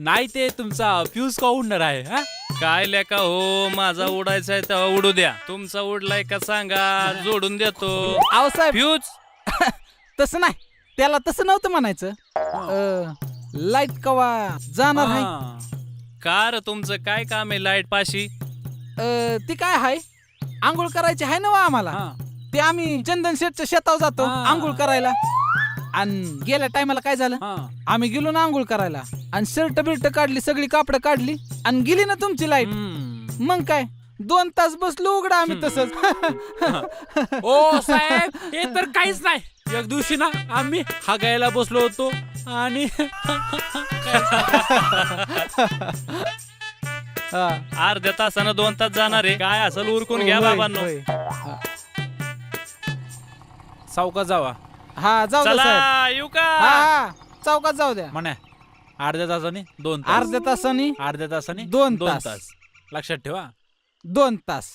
नाही ते तुमचा फ्यूज का उडणार आहे हा? काय लेका हो, माझा उडायचा आहे तेव्हा उडू द्या. तुमचा उडलाय का सांगा, जोडून देतो. आहो साहेब फ्यूज तसं नाही, त्याला तसं नव्हतं म्हणायचं. लाईट कवा जाणार आहे हा. कार तुमचं काय काम आहे लाईट पाशी? ती काय आहे, आंघोळ करायची आहे ना वा आम्हाला. हा. ते आम्ही चंदन शेठच्या शेतावर जातो हा. आंघोळ करायला. आणि गेल्या टायमाला काय झालं, हा. आम्ही गेलो ना आंघोळ करायला आणि शर्ट बिर्ट काढली, सगळी कापडं काढली आणि गेली ना तुमची लाईट. हम्म. मग काय 2 तास बसलो उघडा आम्ही तसंच. ओ साहेब, हे तर काहीच नाही. एक दिवशी ना आम्ही हागायला बसलो होतो आणि हा. अर्ध्या तासानं 2 तास जाणार आहे. काय असेल उरकून घ्या होय, बाबांनो. होय. सावका जावा हा जाऊ द्या साहेब. चला येऊ हा का? हा चौकात जाऊ द्या. म्हणा. अर्ध्या तासाने 2 तास. अर्ध्या तासानी अर्ध्या तासाने 2 2 तास. तास लक्षात ठेवा. 2 तास.